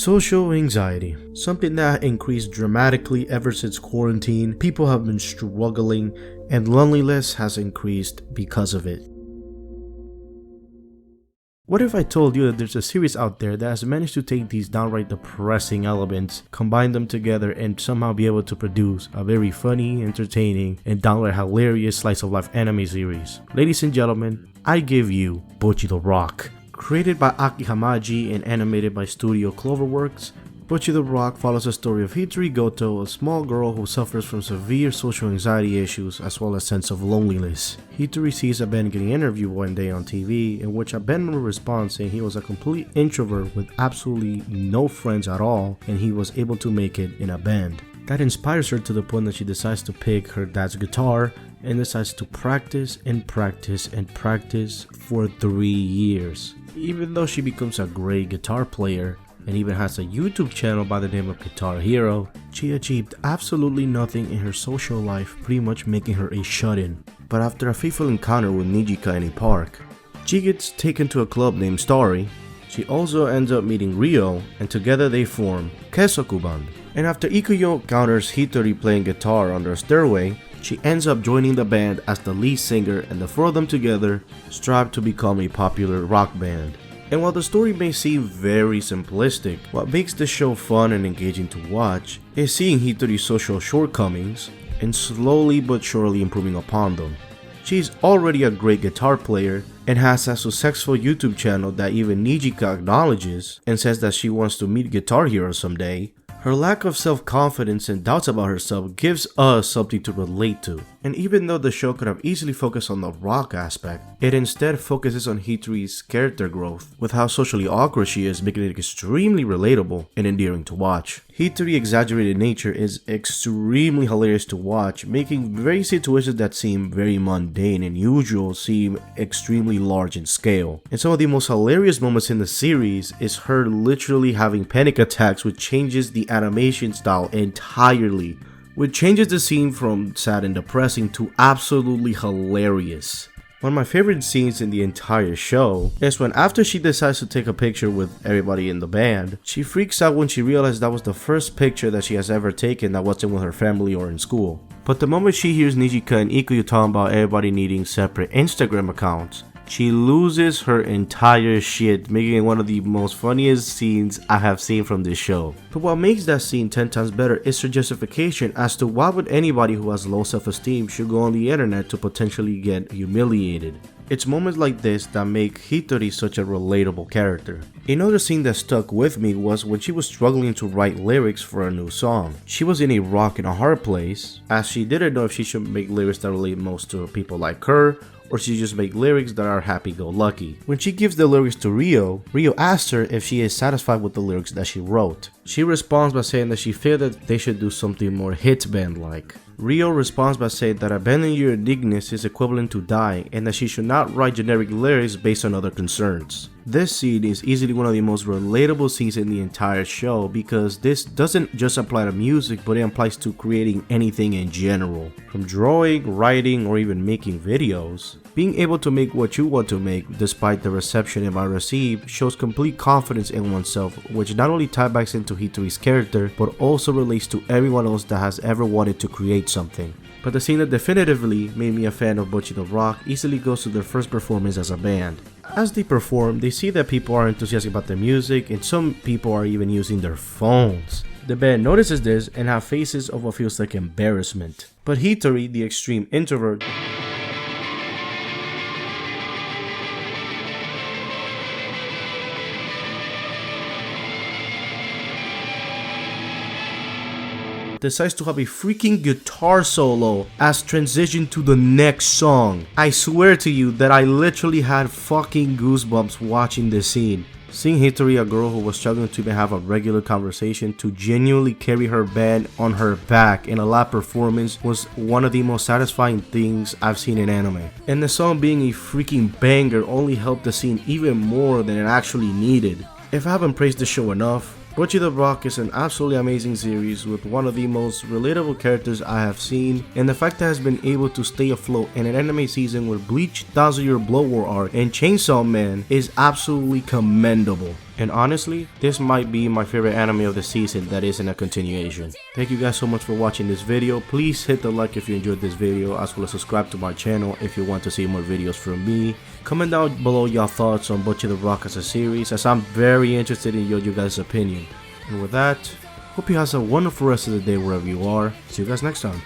Social anxiety, something that increased dramatically ever since quarantine. People have been struggling and loneliness has increased because of it. What if I told you that there's a series out there that has managed to take these downright depressing elements, combine them together, and somehow be able to produce a very funny, entertaining, and downright hilarious slice of life anime series? Ladies and gentlemen, I give you Bocchi The Rock. Created by Aki Hamaji and animated by Studio Cloverworks, Bocchi The Rock follows the story of Hitori Goto, a small girl who suffers from severe social anxiety issues as well as sense of loneliness. Hitori sees a band getting interviewed one day on TV, in which a band member responds saying he was a complete introvert with absolutely no friends at all and he was able to make it in a band. That inspires her to the point that she decides to pick her dad's guitar and decides to practice and practice and practice for 3 years. Even though she becomes a great guitar player and even has a YouTube channel by the name of Guitar Hero, she achieved absolutely nothing in her social life, pretty much making her a shut-in. But after a fateful encounter with Nijika in a park, she gets taken to a club named Starry. She also ends up meeting Ryo, and together they form Kesoku Band. And after Ikuyo encounters Hitori playing guitar under a stairway, she ends up joining the band as the lead singer, and the four of them together strive to become a popular rock band. And while the story may seem very simplistic, what makes the show fun and engaging to watch is seeing Hitori's social shortcomings and slowly but surely improving upon them. She's already a great guitar player and has a successful YouTube channel that even Nijika acknowledges and says that she wants to meet Guitar Hero someday. Her lack of self-confidence and doubts about herself gives us something to relate to. And even though the show could have easily focused on the rock aspect, it instead focuses on Hitori's character growth, with how socially awkward she is, making it extremely relatable and endearing to watch. Hitori's exaggerated nature is extremely hilarious to watch, making very situations that seem very mundane and usual seem extremely large in scale. And some of the most hilarious moments in the series is her literally having panic attacks, which changes the animation style entirely, which changes the scene from sad and depressing to absolutely hilarious. One of my favorite scenes in the entire show is when, after she decides to take a picture with everybody in the band, she freaks out when she realizes that was the first picture that she has ever taken that wasn't with her family or in school. But the moment she hears Nijika and Ikuyo talking about everybody needing separate Instagram accounts, she loses her entire shit, making it one of the most funniest scenes I have seen from this show. But what makes that scene 10 times better is her justification as to why would anybody who has low self-esteem should go on the internet to potentially get humiliated. It's moments like this that make Hitori such a relatable character. Another scene that stuck with me was when she was struggling to write lyrics for a new song. She was in a rock and a hard place, as she didn't know if she should make lyrics that relate most to people like her, or she just make lyrics that are happy-go-lucky. When she gives the lyrics to Ryo asks her if she is satisfied with the lyrics that she wrote. She responds by saying that she feels that they should do something more hit band-like. Ryo responds by saying that abandoning your uniqueness is equivalent to dying and that she should not write generic lyrics based on other concerns. This scene is easily one of the most relatable scenes in the entire show because this doesn't just apply to music, but it applies to creating anything in general. From drawing, writing, or even making videos. Being able to make what you want to make despite the reception it might receive shows complete confidence in oneself, which not only ties back into Hitori's character, but also relates to everyone else that has ever wanted to create something. But the scene that definitively made me a fan of Bocchi The Rock easily goes to their first performance as a band. As they perform, they see that people are enthusiastic about the music and some people are even using their phones. The band notices this and have faces of what feels like embarrassment. But Hitori, the extreme introvert, decides to have a freaking guitar solo as transition to the next song. I swear to you that I literally had fucking goosebumps watching this scene. Seeing Hitori, a girl who was struggling to even have a regular conversation, to genuinely carry her band on her back in a live performance was one of the most satisfying things I've seen in anime. And the song being a freaking banger only helped the scene even more than it actually needed. If I haven't praised the show enough, Bocchi The Rock is an absolutely amazing series with one of the most relatable characters I have seen, and the fact that it has been able to stay afloat in an anime season with Bleach, 1000 Year Blood War arc, and Chainsaw Man is absolutely commendable. And honestly, this might be my favorite anime of the season that isn't a continuation. Thank you guys so much for watching this video. Please hit the like if you enjoyed this video, as well as subscribe to my channel if you want to see more videos from me. Comment down below your thoughts on Bocchi The Rock as a series, as I'm very interested in your guys' opinion. And with that, hope you have a wonderful rest of the day wherever you are. See you guys next time.